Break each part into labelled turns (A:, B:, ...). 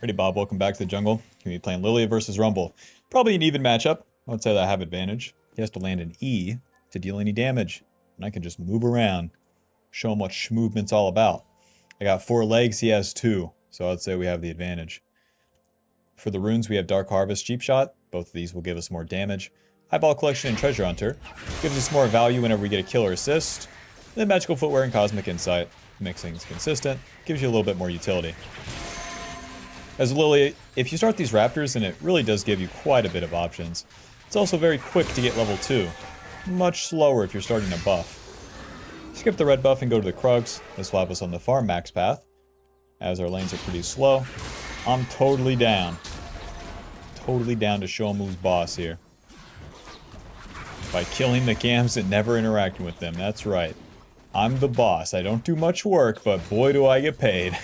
A: Ready, Bob? Welcome back to the jungle. Gonna be playing Lillia versus Rumble. Probably an even matchup. I would say that I have advantage. He has to land an E to deal any damage. And I can just move around. Show him what schmovement's all about. I got 4 legs, he has 2. So I'd say we have the advantage. For the runes, we have Dark Harvest, Cheap Shot. Both of these will give us more damage. Eyeball Collection and Treasure Hunter gives us more value whenever we get a kill or assist. And then Magical Footwear and Cosmic Insight makes things consistent. Gives you a little bit more utility. As Lillia, if you start these Raptors, then it really does give you quite a bit of options. It's also very quick to get level 2. Much slower if you're starting a buff. Skip the red buff and go to the Krugs. This will have us on the farm max path, as our lanes are pretty slow. I'm totally down. Totally down to show him who's boss here. By killing the camps and never interacting with them, that's right. I'm the boss. I don't do much work, but boy do I get paid.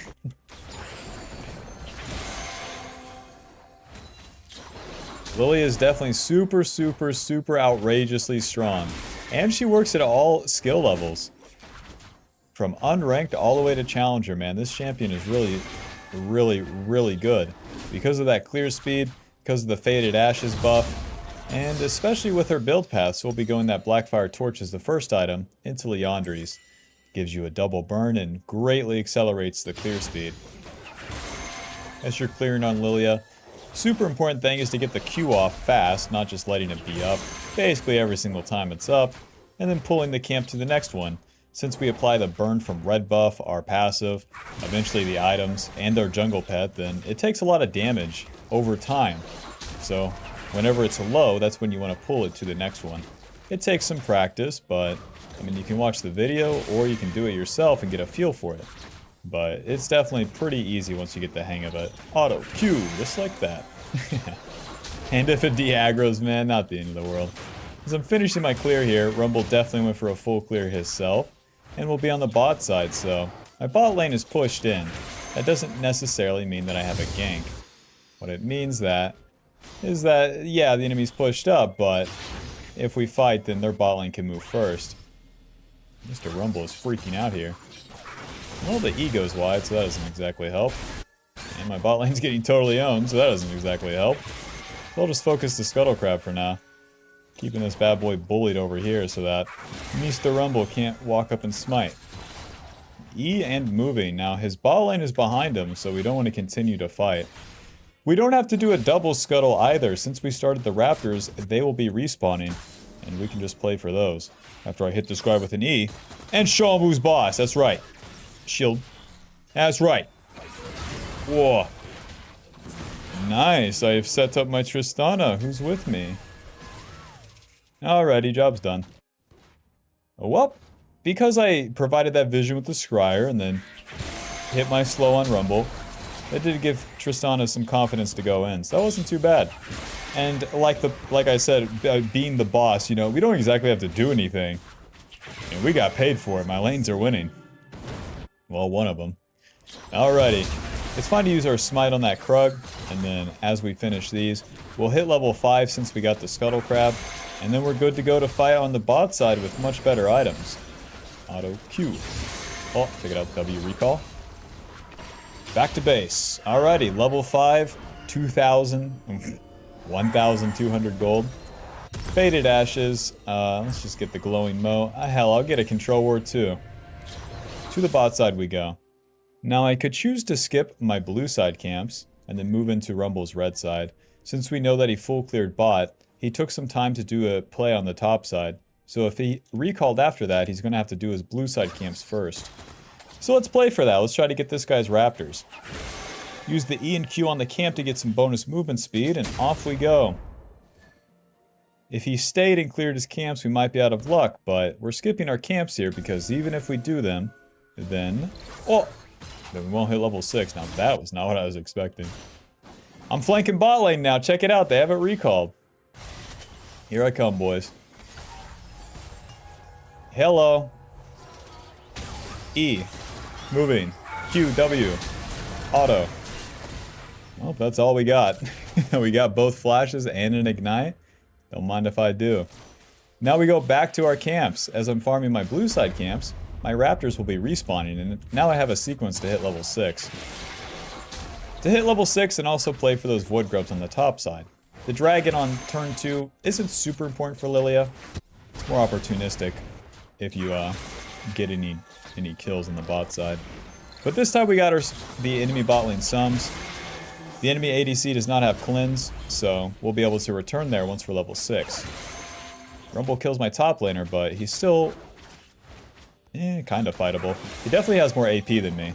A: Lillia is definitely super outrageously strong. And she works at all skill levels. From unranked all the way to challenger, man. This champion is really good. Because of that clear speed, because of the Faded Ashes buff, and especially with her build paths, we'll be going that Blackfire Torch as the first item into Leandries. Gives you a double burn and greatly accelerates the clear speed. As you're clearing on Lillia, super important thing is to get the Q off fast, not just letting it be up, basically every single time it's up, and then pulling the camp to the next one. Since we apply the burn from red buff, our passive, eventually the items, and our jungle pet, then it takes a lot of damage over time. So, whenever it's low, that's when you want to pull it to the next one. It takes some practice, but, I mean, you can watch the video, or you can do it yourself and get a feel for it. But it's definitely pretty easy once you get the hang of it. Auto Q, just like that. And if it de-aggroes, man, not the end of the world. As I'm finishing my clear here, Rumble definitely went for a full clear himself. And we'll be on the bot side, so my bot lane is pushed in. That doesn't necessarily mean that I have a gank. What it means is that, yeah, the enemy's pushed up, but if we fight, then their bot lane can move first. Mr. Rumble is freaking out here. Well, the E goes wide, so that doesn't exactly help. And my bot lane's getting totally owned, so that doesn't exactly help. So I'll just focus the Scuttle Crab for now. Keeping this bad boy bullied over here so that Mr. Rumble can't walk up and smite. E and moving. Now, his bot lane is behind him, so we don't want to continue to fight. We don't have to do a double scuttle either. Since we started the Raptors, they will be respawning, and we can just play for those. After I hit describe with an E, and show him who's boss. That's right. Shield. That's right. Whoa. Nice. I've set up my Tristana. Who's with me? Alrighty, job's done. Well, because I provided that vision with the Scryer and then hit my slow on Rumble, that did give Tristana some confidence to go in, so that wasn't too bad. And like I said, being the boss, you know, we don't exactly have to do anything. And we got paid for it. My lanes are winning. Well, one of them. Alrighty. It's fine to use our smite on that Krug, and then as we finish these, we'll hit level 5 since we got the Scuttle Crab, and then we're good to go to fight on the bot side with much better items. Auto Q. Oh, check it out, W recall. Back to base. Alrighty, level 5, 2,000, 1,200 gold. Faded Ashes, let's just get the Glowing Moe. Hell, I'll get a Control Ward too. To the bot side we go. Now I could choose to skip my blue side camps, and then move into Rumble's red side. Since we know that he full cleared bot, he took some time to do a play on the top side. So if he recalled after that, he's going to have to do his blue side camps first. So let's play for that. Let's try to get this guy's Raptors. Use the E and Q on the camp to get some bonus movement speed, and off we go. If he stayed and cleared his camps, we might be out of luck, but we're skipping our camps here because even if we do them, then... Oh! Then we won't hit level 6. Now that was not what I was expecting. I'm flanking bot lane now. Check it out. They have it recalled. Here I come, boys. Hello. E. Moving. Q, W. Auto. Well, that's all we got. We got both flashes and an ignite. Don't mind if I do. Now we go back to our camps. As I'm farming my blue side camps, my Raptors will be respawning, and now I have a sequence to hit level 6. to hit level 6 and also play for those void grubs on the top side. The dragon on turn 2 isn't super important for LILLIA. It's more opportunistic if you get any kills on the bot side. But this time we got the enemy bot lane sums. The enemy ADC does not have cleanse, so we'll be able to return there once we're level 6. Rumble kills my top laner, but he's still kind of fightable. He definitely has more AP than me.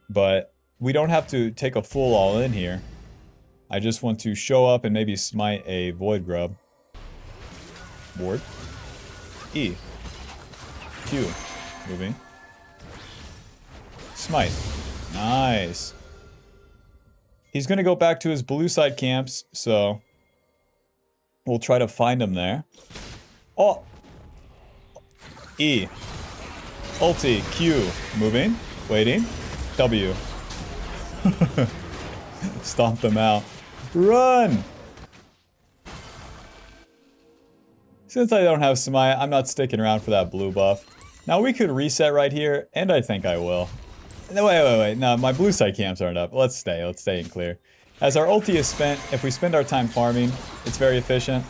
A: But we don't have to take a full all-in here. I just want to show up and maybe smite a void grub. Ward. E. Q. Moving. Smite. Nice. He's going to go back to his blue side camps, so we'll try to find him there. Oh! E. Ulti. Q. Moving. Waiting. W. Stomp them out. Run! Since I don't have Smite, I'm not sticking around for that blue buff. Now we could reset right here, and I think I will. No, wait. No, my blue side camps aren't up. Let's stay in clear. As our ulti is spent, if we spend our time farming, it's very efficient.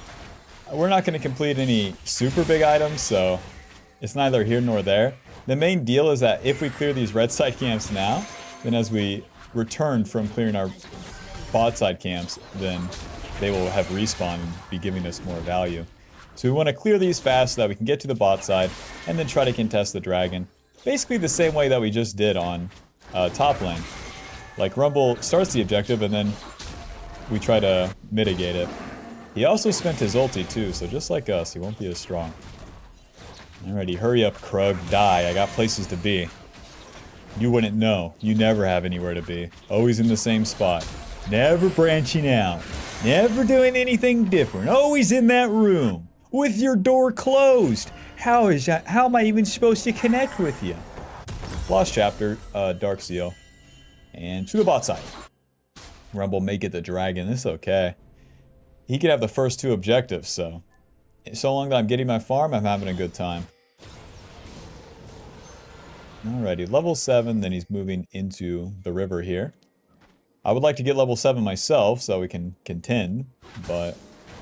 A: We're not going to complete any super big items, so it's neither here nor there. The main deal is that if we clear these red side camps now, then as we return from clearing our bot side camps, then they will have respawn and be giving us more value. So we want to clear these fast so that we can get to the bot side and then try to contest the dragon. Basically the same way that we just did on top lane. Like Rumble starts the objective and then we try to mitigate it. He also spent his ulti too, so just like us, he won't be as strong. Alrighty, hurry up, Krug, die. I got places to be. You wouldn't know. You never have anywhere to be. Always in the same spot. Never branching out. Never doing anything different. Always in that room. With your door closed. How am I even supposed to connect with you? Lost chapter, Dark Seal. And to the bot side. Rumble may get the dragon. This is okay. He could have the first 2 objectives, so long that I'm getting my farm, I'm having a good time. Alrighty, level 7, then he's moving into the river here. I would like to get level 7 myself so we can contend, but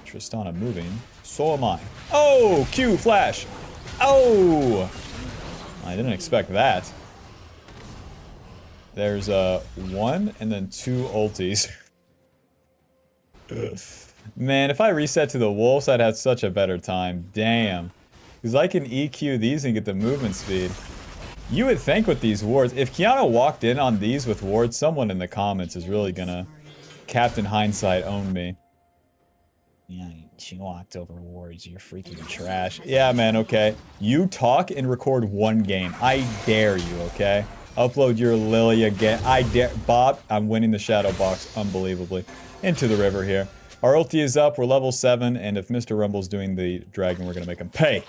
A: Tristana moving, so am I. Oh! Q flash! Oh! I didn't expect that. There's 1 and then 2 ultis. Man, if I reset to the wolves, I'd have such a better time. Damn. Because I can EQ these and get the movement speed. You would think with these wards, if Kiana walked in on these with wards, someone in the comments is really gonna Captain Hindsight own me. Yeah, she walked over wards, you're freaking trash. Yeah, man, okay. You talk and record 1 game. I dare you, okay? Upload your LILLIA again. I dare. Bob, I'm winning the shadow box unbelievably. Into the river here. Our ulti is up, we're level 7, and if Mr. Rumble's doing the dragon, we're gonna make him pay.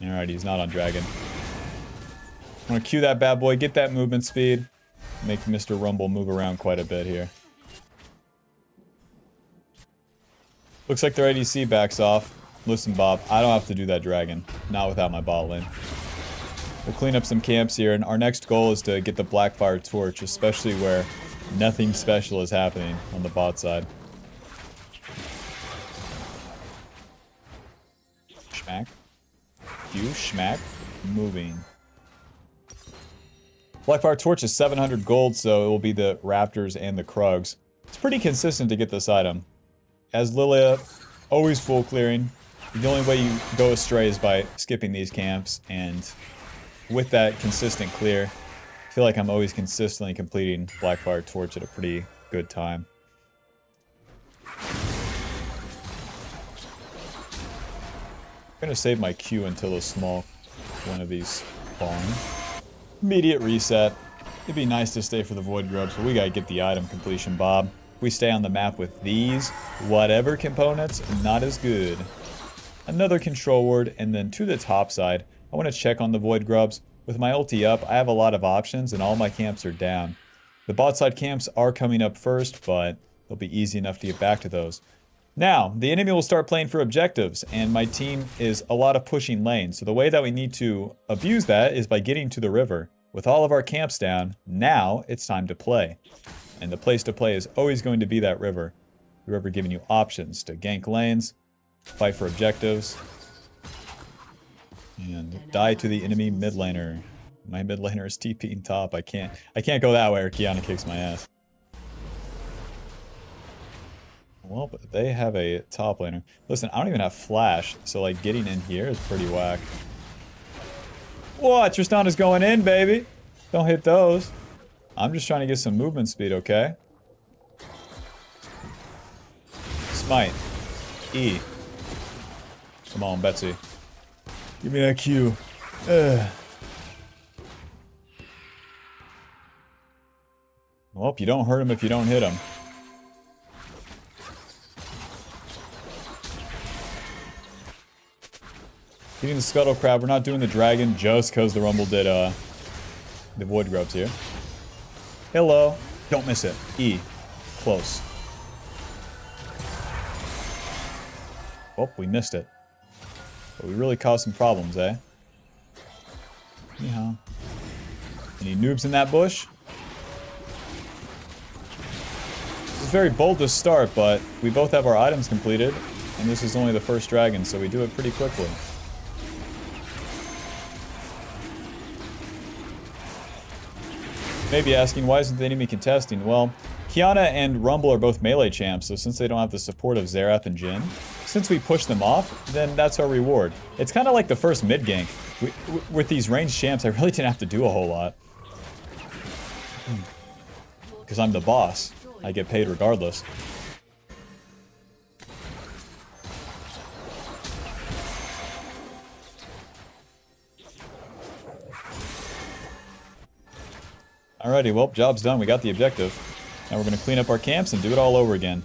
A: Alright, he's not on dragon. I'm gonna Q that bad boy, get that movement speed. Make Mr. Rumble move around quite a bit here. Looks like their ADC backs off. Listen, Bob, I don't have to do that dragon. Not without my bot lane. We'll clean up some camps here, and our next goal is to get the Blackfire Torch, especially where nothing special is happening on the bot side. Schmack. Q, schmack. Moving. Blackfire Torch is 700 gold, so it will be the Raptors and the Krugs. It's pretty consistent to get this item. As LILLIA, always full clearing. The only way you go astray is by skipping these camps, and with that consistent clear, I feel like I'm always consistently completing Blackfire Torch at a pretty good time. I'm gonna save my Q until a small one of these spawn. Immediate reset. It'd be nice to stay for the Void Grubs, but we gotta get the item completion, Bob. If we stay on the map with these, whatever components, not as good. Another control ward, and then to the top side, I want to check on the Void Grubs. With my ulti up, I have a lot of options, and all my camps are down. The bot side camps are coming up first, but they'll be easy enough to get back to those. Now, the enemy will start playing for objectives, and my team is a lot of pushing lanes. So the way that we need to abuse that is by getting to the river. with all of our camps down, now it's time to play. And the place to play is always going to be that river. The river giving you options to gank lanes, fight for objectives, and die to the enemy mid laner. My mid laner is TPing top. I can't go that way or Kiana kicks my ass. Well, but they have a top laner. Listen, I don't even have flash, so like getting in here is pretty whack. What? Tristana's going in, baby. Don't hit those. I'm just trying to get some movement speed, okay? Smite. E. Come on, Betsy. Give me that Q. Ugh. Well, you don't hurt him if you don't hit him. Getting the Scuttle Crab. We're not doing the Dragon just because the Rumble did the Void Grubs here. Hello. Don't miss it. E. Close. Oh, we missed it. But we really caused some problems, eh? Yeah. Any noobs in that bush? It's very bold to start, but we both have our items completed, and this is only the first dragon, so we do it pretty quickly. Maybe asking, why isn't the enemy contesting? Well, Kiana and Rumble are both melee champs, so since they don't have the support of Xerath and Jhin, since we push them off, then that's our reward. It's kind of like the first mid gank. With these ranged champs, I really didn't have to do a whole lot. Because I'm the boss. I get paid regardless. Alrighty, well, job's done. We got the objective. Now we're going to clean up our camps and do it all over again.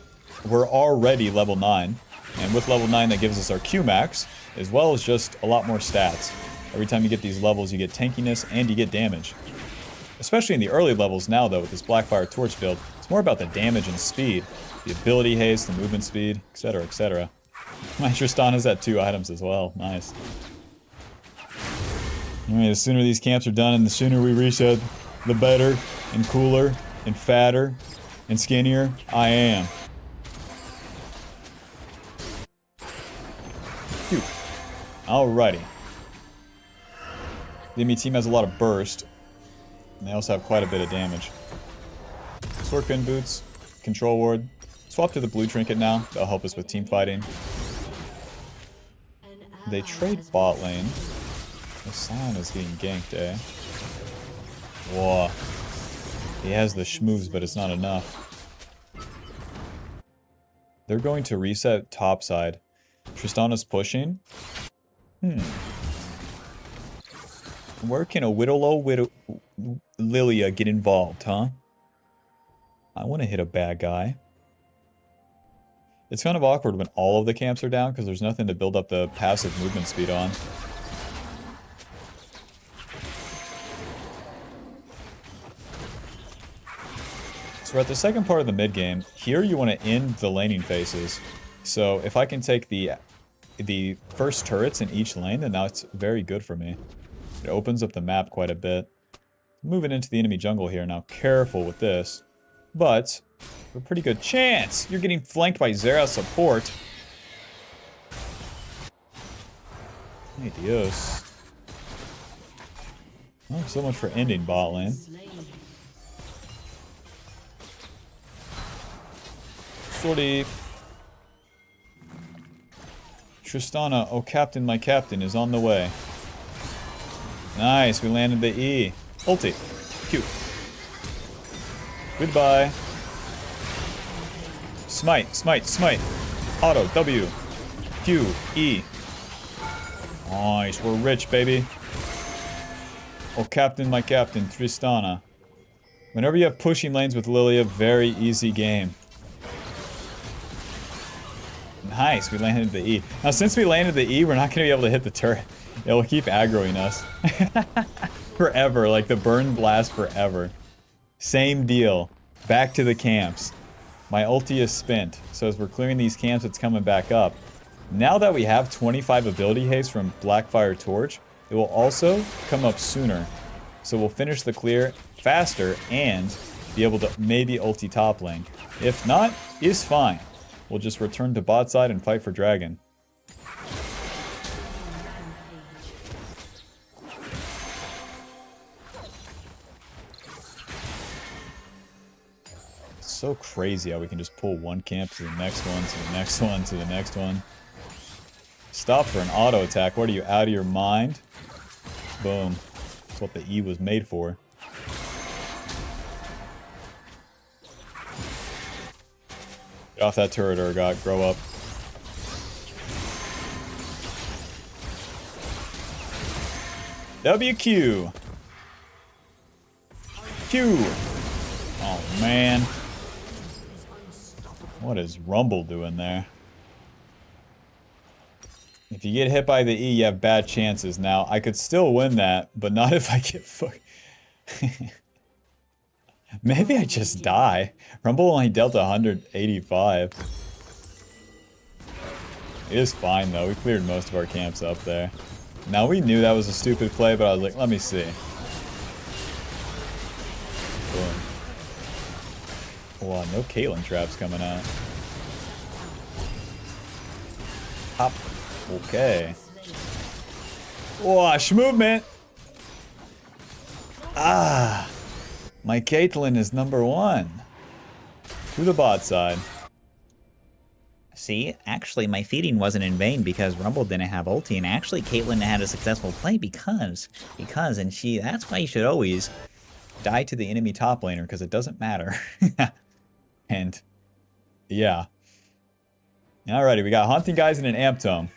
A: We're already level 9. And with level 9, that gives us our Q max, as well as just a lot more stats. Every time you get these levels, you get tankiness and you get damage. Especially in the early levels now, though, with this Blackfire Torch build, it's more about the damage and speed. The ability haste, the movement speed, etc., etc. My Tristana's at 2 items as well. Nice. Anyway, the sooner these camps are done and the sooner we reset, the better, and cooler, and fatter, and skinnier I am. Phew. Alrighty. The enemy team has a lot of burst, and they also have quite a bit of damage. Swordpin boots, control ward. Swap to the blue trinket now. That'll help us with team fighting. They trade bot lane. The Scion is getting ganked, eh? Whoa. He has the schmoves, but it's not enough. They're going to reset topside. Tristana's pushing. Where can a LILLIA get involved, huh? I want to hit a bad guy. It's kind of awkward when all of the camps are down because there's nothing to build up the passive movement speed on. So we're at the second part of the mid game. Here you want to end the laning phases. So if I can take the first turrets in each lane, then that's very good for me. It opens up the map quite a bit. Moving into the enemy jungle here now. Careful with this. But a pretty good chance. You're getting flanked by Xerath support. Hey, Dios. Oh, so much for ending bot lane. Sorty. Tristana, oh captain, my captain, is on the way. Nice, we landed the E. Ulti. Cute. Goodbye. Smite, smite, smite. Auto, W. Q, E. Nice, we're rich, baby. Oh captain, my captain, Tristana. Whenever you have pushing lanes with LILLIA, very easy game. Nice, we landed the E. Now, since we landed the E, we're not going to be able to hit the turret. It'll keep aggroing us. Forever, like the burn blast forever. Same deal. Back to the camps. My ulti is spent, so as we're clearing these camps, it's coming back up. Now that we have 25 ability haste from Blackfire Torch, it will also come up sooner. So we'll finish the clear faster and be able to maybe ulti top lane. If not, is fine. We'll just return to bot side and fight for dragon. It's so crazy how we can just pull one camp to the next one, to the next one, to the next one. Stop for an auto attack. What are you, out of your mind? Boom. That's what the E was made for. Get off that turret, Urgot. Grow up. WQ. Q. Oh, man. What is Rumble doing there? If you get hit by the E, you have bad chances. Now, I could still win that, but not if I get fucked. Maybe I just die. Rumble only dealt 185. It is fine, though. We cleared most of our camps up there. Now, we knew that was a stupid play, but I was like, let me see. Boom. Wow, no Caitlyn traps coming out. Hop. Okay. Wash movement. Ah. My Caitlyn is #1. To the bot side.
B: See, actually my feeding wasn't in vain because Rumble didn't have ulti, and actually Caitlyn had a successful play because, and that's why you should always die to the enemy top laner, because it doesn't matter. And, yeah. Alrighty, we got Haunting Guys and an Amp Tome.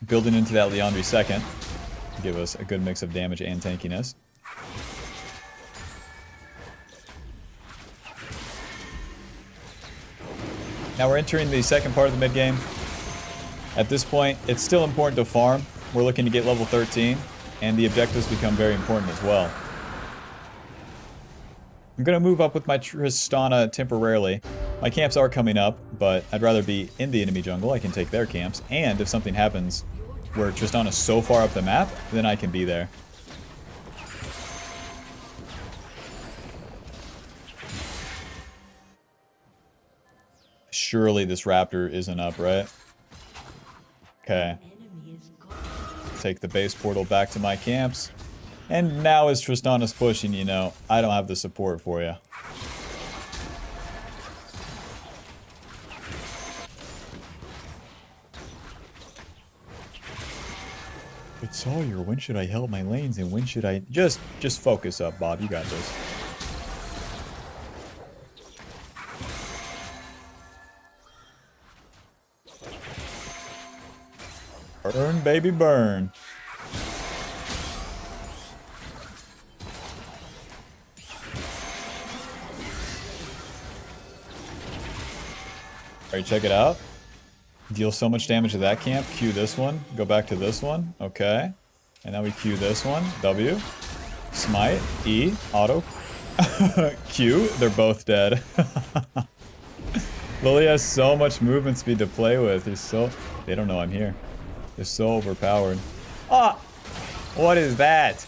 B: Building into that Liandry second. To give us a good mix of damage and tankiness. Now we're entering the second part of the mid game. At this point, it's still important to farm. We're looking to get level 13, and the objectives become very important as well. I'm going to move up with my Tristana temporarily. My camps are coming up, but I'd rather be in the enemy jungle. I can take their camps, and if something happens where Tristana's so far up the map, then I can be there. Surely this raptor isn't up, right? Okay. Take the base portal back to my camps. And now as Tristana's pushing, you know, I don't have the support for you. But Sawyer, when should I help my lanes and when should I... Just focus up, Bob. You got this. Burn, baby, burn. Alright, check it out. Deal so much damage to that camp. Q this one. Go back to this one. Okay. And now we Q this one. W. Smite. E. Auto. Q. They're both dead. Lily has so much movement speed to play with. He's so... They don't know I'm here. They're so overpowered. Ah! What is that?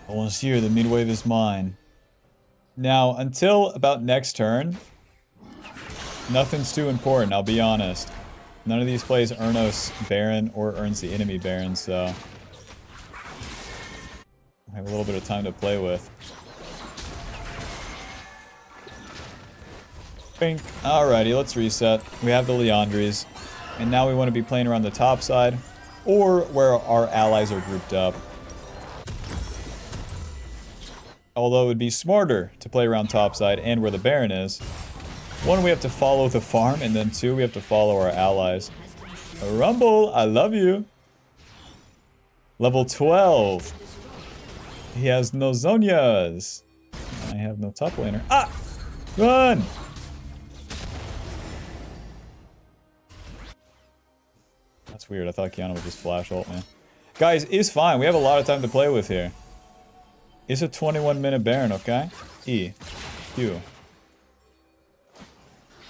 B: Once here, the mid wave is mine. Now, until about next turn, nothing's too important, I'll be honest. None of these plays earn us Baron or earns the enemy Baron, so... I have a little bit of time to play with. Bink. Alrighty, let's reset. We have the Liandries. And now we want to be playing around the top side, or where our allies are grouped up. Although it would be smarter to play around topside and where the Baron is. One, we have to follow the farm, and then two, we have to follow our allies. Rumble, I love you. Level 12. He has no Zonias. I have no top laner. Ah! Run! That's weird. I thought Kiana would just flash ult, man. Guys, it's fine. We have a lot of time to play with here.
A: It's a 21-minute Baron, okay? E. Q.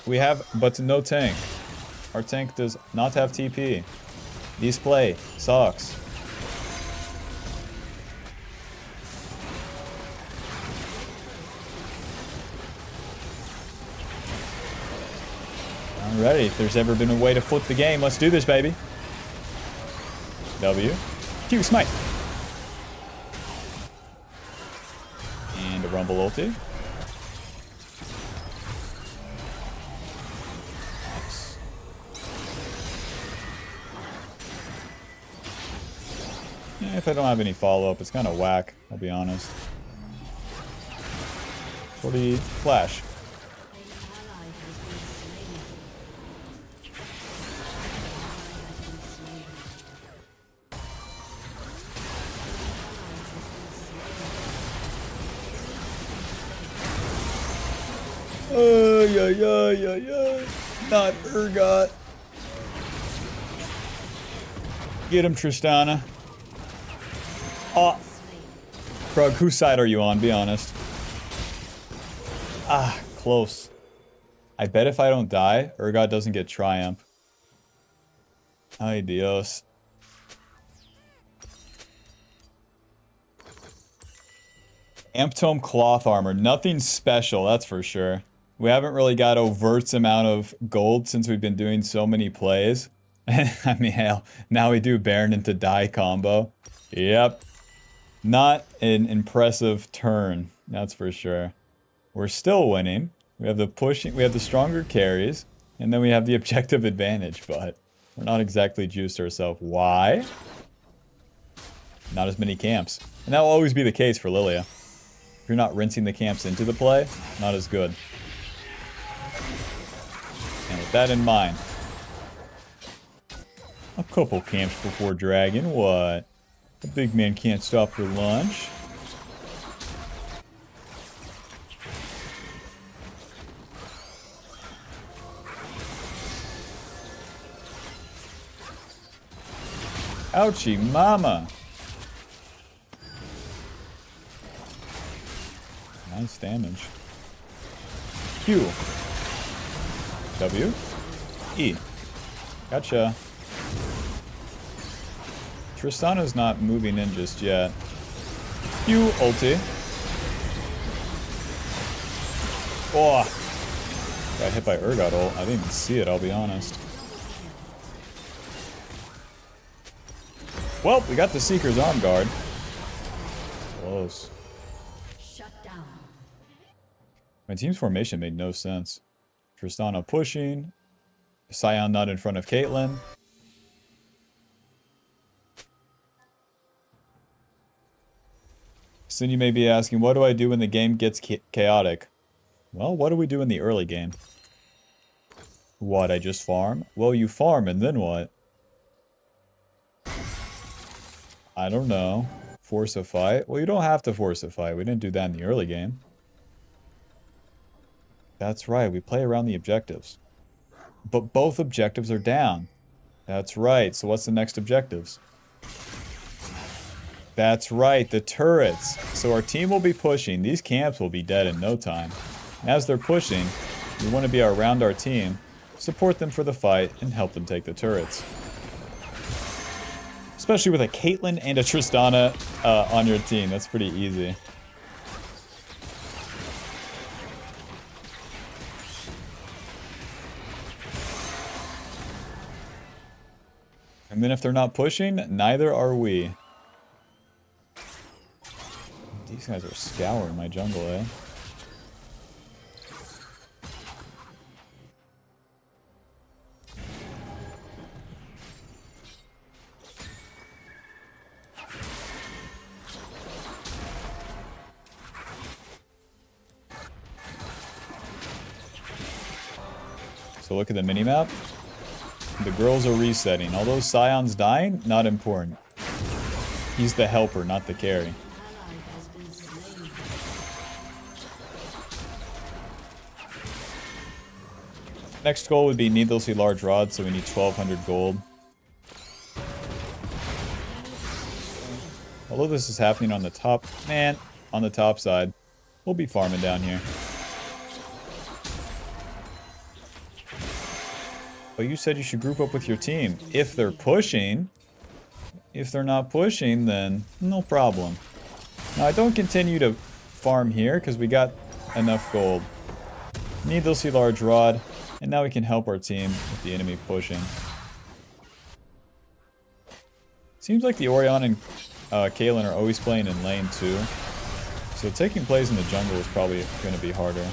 A: We have, but no tank. Our tank does not have TP. This play sucks. Alrighty, if there's ever been a way to flip the game, let's do this, baby. W. Q, smite. And a Rumble ulti. Nice. Yeah, if I don't have any follow-up, it's kind of whack, I'll be honest. 40 flash. Not Urgot. Get him, Tristana. Oh. Krug, whose side are you on? Be honest. Ah, close. I bet if I don't die, Urgot doesn't get Triumph. Ay Dios. Amptome cloth armor. Nothing special, that's for sure. We haven't really got overt amount of gold since we've been doing so many plays. I mean, hell, now we do Baron into die combo. Yep. Not an impressive turn, that's for sure. We're still winning. We have the pushing, we have the stronger carries, and then we have the objective advantage, but we're not exactly juiced ourselves. Why? Not as many camps. And that will always be the case for LILLIA. If you're not rinsing the camps into the play, not as good. And with that in mind, a couple camps before Dragon, what? The big man can't stop for lunch. Ouchie mama. Nice damage. Q. W. E. Gotcha. Tristana's not moving in just yet. Q ulti. Oh. Got hit by Urgot ult. I didn't even see it, I'll be honest. Well, we got the Seeker's arm guard. Close. My team's formation made no sense. Tristana pushing. Sion not in front of Caitlyn. Then you may be asking, what do I do when the game gets chaotic? Well, what do we do in the early game? What, I just farm? Well, you farm and then what? I don't know. Force a fight? Well, you don't have to force a fight. We didn't do that in the early game. That's right, we play around the objectives. But both objectives are down. That's right, so what's the next objectives? That's right, the turrets. So our team will be pushing. These camps will be dead in no time. And as they're pushing, we want to be around our team, support them for the fight, and help them take the turrets. Especially with a Caitlyn and a Tristana on your team. That's pretty easy. And then if they're not pushing, neither are we. These guys are scouring my jungle, eh? So look at the minimap. The girls are resetting. Although Sion's dying, not important. He's the helper, not the carry. Next goal would be needlessly large rods, so we need 1200 gold. Although this is happening on the top, man, on the top side. We'll be farming down here. But you said you should group up with your team. If they're pushing. If they're not pushing, then no problem. Now, I don't continue to farm here because we got enough gold. Needlessly large rod. And now we can help our team with the enemy pushing. Seems like the Orion and Caitlyn are always playing in lane 2. So taking plays in the jungle is probably going to be harder.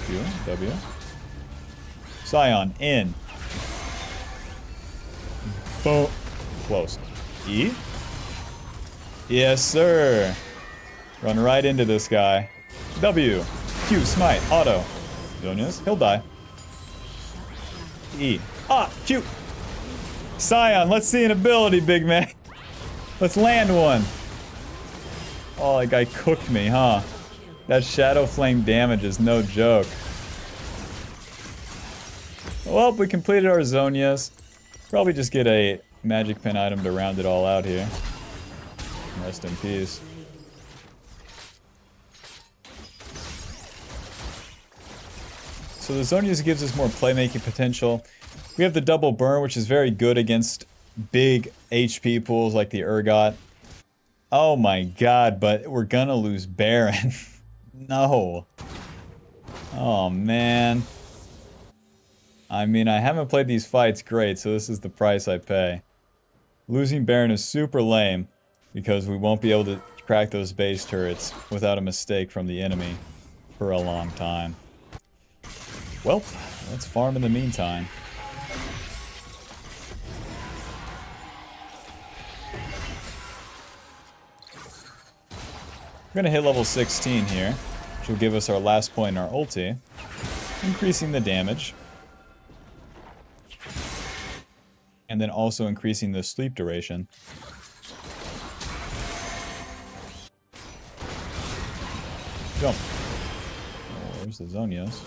A: Q, W. Scion, in. Boom. Close. E? Yes, sir. Run right into this guy. W. Q, smite, auto. Zonia's, he'll die. E. Ah, Q. Scion, let's see an ability, big man. Let's land one. Oh, that guy cooked me, huh? That Shadow Flame damage is no joke. Well, we completed our Zonias. Probably just get a magic pin item to round it all out here. Rest in peace. So the Zonias gives us more playmaking potential. We have the double burn, which is very good against big HP pools like the Urgot. Oh my god, but we're gonna lose Baron. No. Oh man. I mean, I haven't played these fights great, so this is the price I pay. Losing Baron is super lame, because we won't be able to crack those base turrets without a mistake from the enemy for a long time. Well, let's farm in the meantime. We're gonna hit level 16 here, which will give us our last point in our ulti, increasing the damage. And then also increasing the sleep duration. Jump. Oh, there's the Zonias.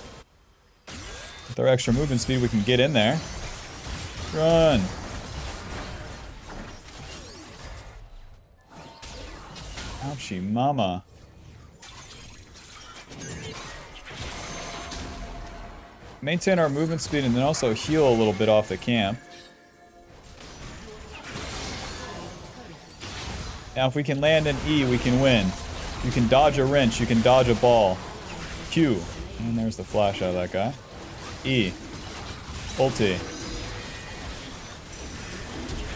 A: With our extra movement speed, we can get in there. Run! Ouchie mama. Maintain our movement speed and then also heal a little bit off the camp. Now if we can land an E, we can win. You can dodge a wrench, you can dodge a ball. Q. And there's the flash out of that guy. E. Ulti.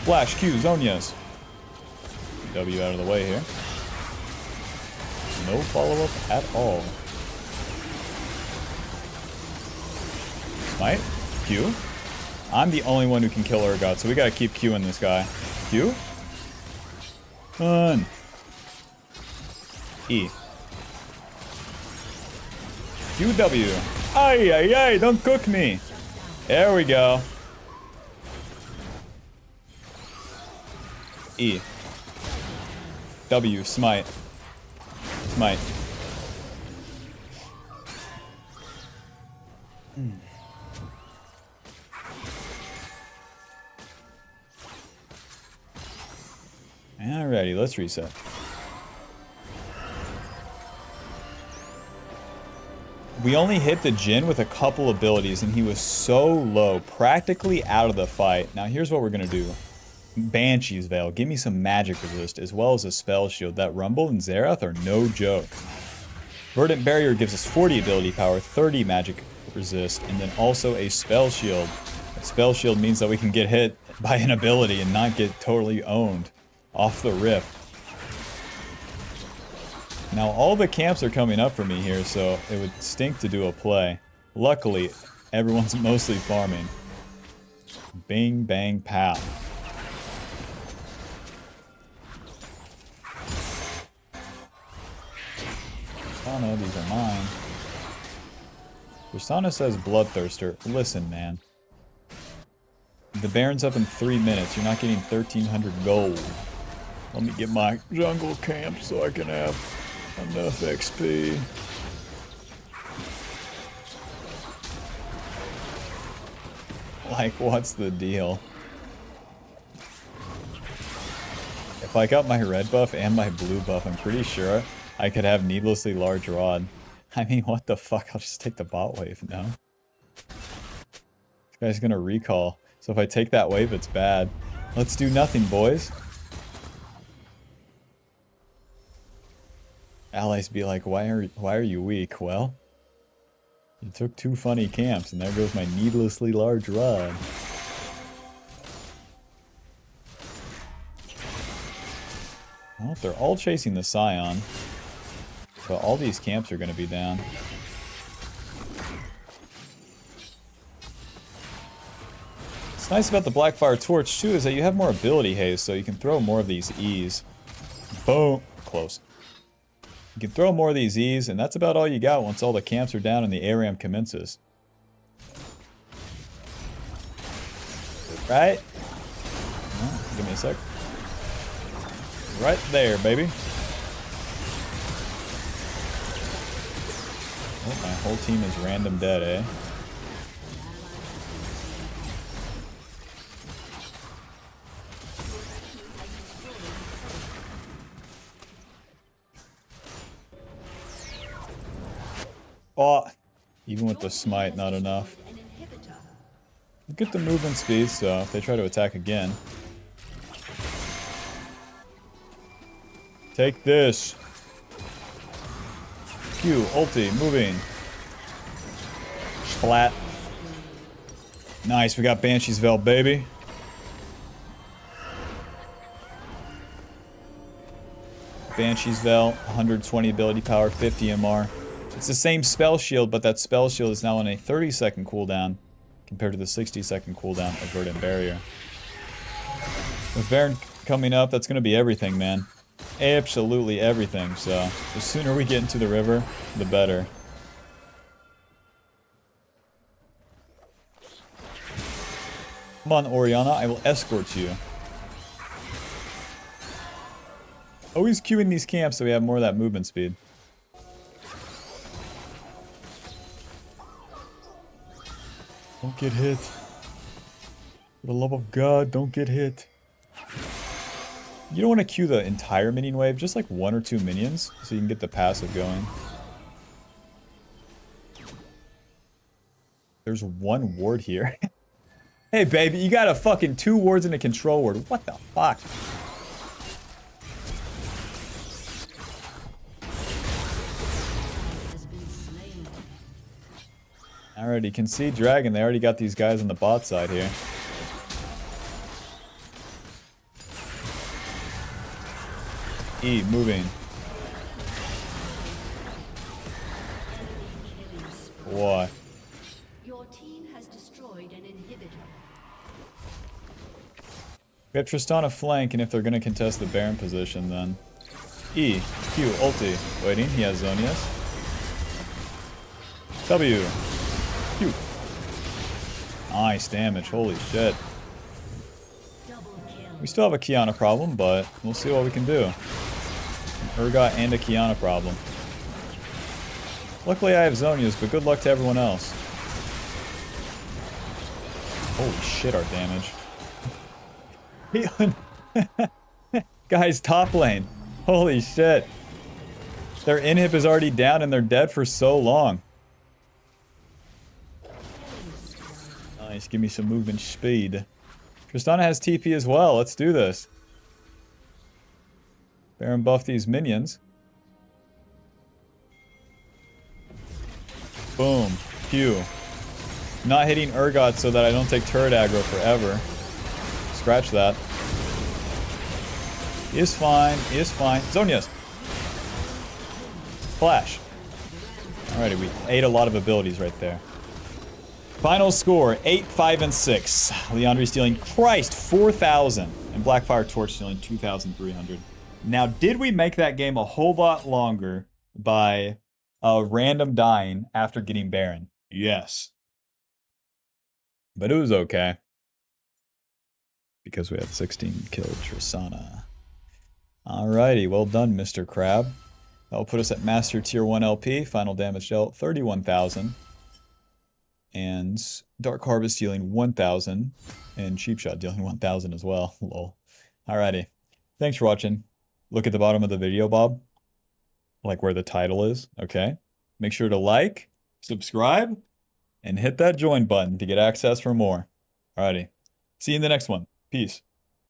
A: Flash, Q, Zonias. W out of the way here. No follow-up at all. Smite. Q. I'm the only one who can kill Urgot, so we gotta keep Qing this guy. Q. Run. E. QW. Ay, ay, ay, don't cook me. There we go. E. W, smite. Smite. Alrighty, let's reset. We only hit the Jhin with a couple abilities, and he was so low, practically out of the fight. Now here's what we're gonna do. Banshee's Veil, give me some magic resist, as well as a spell shield. That Rumble and Xerath are no joke. Verdant Barrier gives us 40 ability power, 30 magic resist, and then also a spell shield. A spell shield means that we can get hit by an ability and not get totally owned off the rip. Now all the camps are coming up for me here, so it would stink to do a play. Luckily, everyone's mostly farming. Bing, bang, pow. Persona, these are mine. Persona says Bloodthirster. Listen, man. The Baron's up in 3 minutes. You're not getting 1,300 gold. Let me get my jungle camp so I can have enough XP. Like, what's the deal? If If I got my red buff and my blue buff, I'm pretty sure I could have needlessly large rod. I mean, what the fuck? I'll just take the bot wave, no? This guy's gonna recall. So if I take that wave, it's bad. Let's do nothing, boys. Allies be like, why are you weak? Well, you took 2 funny camps, and there goes my needlessly large rod. Well, they're all chasing the Scion, so all these camps are going to be down. What's nice about the Blackfire Torch, too, is that you have more ability haste, so you can throw more of these E's. Boom! Close. You can throw more of these E's, and that's about all you got once all the camps are down and the ARAM commences. Right? Oh, give me a sec. Right there, baby. Oh, my whole team is random dead, eh? Oh, even with the smite, not enough. Get the movement speed, so if they try to attack again. Take this. Q, ulti, moving. Splat. Nice, we got Banshee's Veil, baby. Banshee's Veil, 120 ability power, 50 MR. It's the same spell shield, but that spell shield is now on a 30-second cooldown compared to the 60-second cooldown of Verdant Barrier. With Baron coming up, that's going to be everything, man. Absolutely everything, so the sooner we get into the river, the better. Come on, Orianna, I will escort you. Always queuing these camps so we have more of that movement speed. Don't get hit. For the love of God, don't get hit. You don't want to queue the entire minion wave, just like 1 or 2 minions, so you can get the passive going. There's 1 ward here. Hey baby, you got a fucking 2 wards in a control ward. What the fuck? Alrighty, concede dragon. They already got these guys on the bot side here. E, moving. What?
C: Your team has destroyed an inhibitor.
A: We got Tristana flank, and if they're gonna contest the Baron position, then E, Q, ulti. Waiting, he has Zonius. W. Q. Nice damage, holy shit. We still have a Kiana problem, but we'll see what we can do. An Urgot and a Kiana problem. Luckily I have Zonius, but good luck to everyone else. Holy shit, our damage. Guys, top lane. Holy shit. Their inhib is already down and they're dead for so long. Nice, give me some movement speed. Tristana has TP as well, let's do this. Baron buff these minions. Boom. Q. Not hitting Urgot so that I don't take turret aggro forever. Scratch that. He is fine. He is fine. Zonius. Flash. Alrighty, we ate a lot of abilities right there. Final score, 8, 5, and 6. Leandri stealing, Christ, 4,000. And Blackfire Torch stealing 2,300. Now, did we make that game a whole lot longer by a random dying after getting Baron? Yes. But it was okay. Because we had 16 killed Tristana. Alrighty, well done, Mr. Crab. That'll put us at Master Tier 1 LP. Final damage dealt, 31,000. And Dark Harvest dealing 1,000. And Cheap Shot dealing 1,000 as well. Lol. Alrighty. Thanks for watching. Look at the bottom of the video, Bob. Like where the title is, okay? Make sure to like, subscribe, and hit that join button to get access for more. Alrighty. See you in the next one. Peace.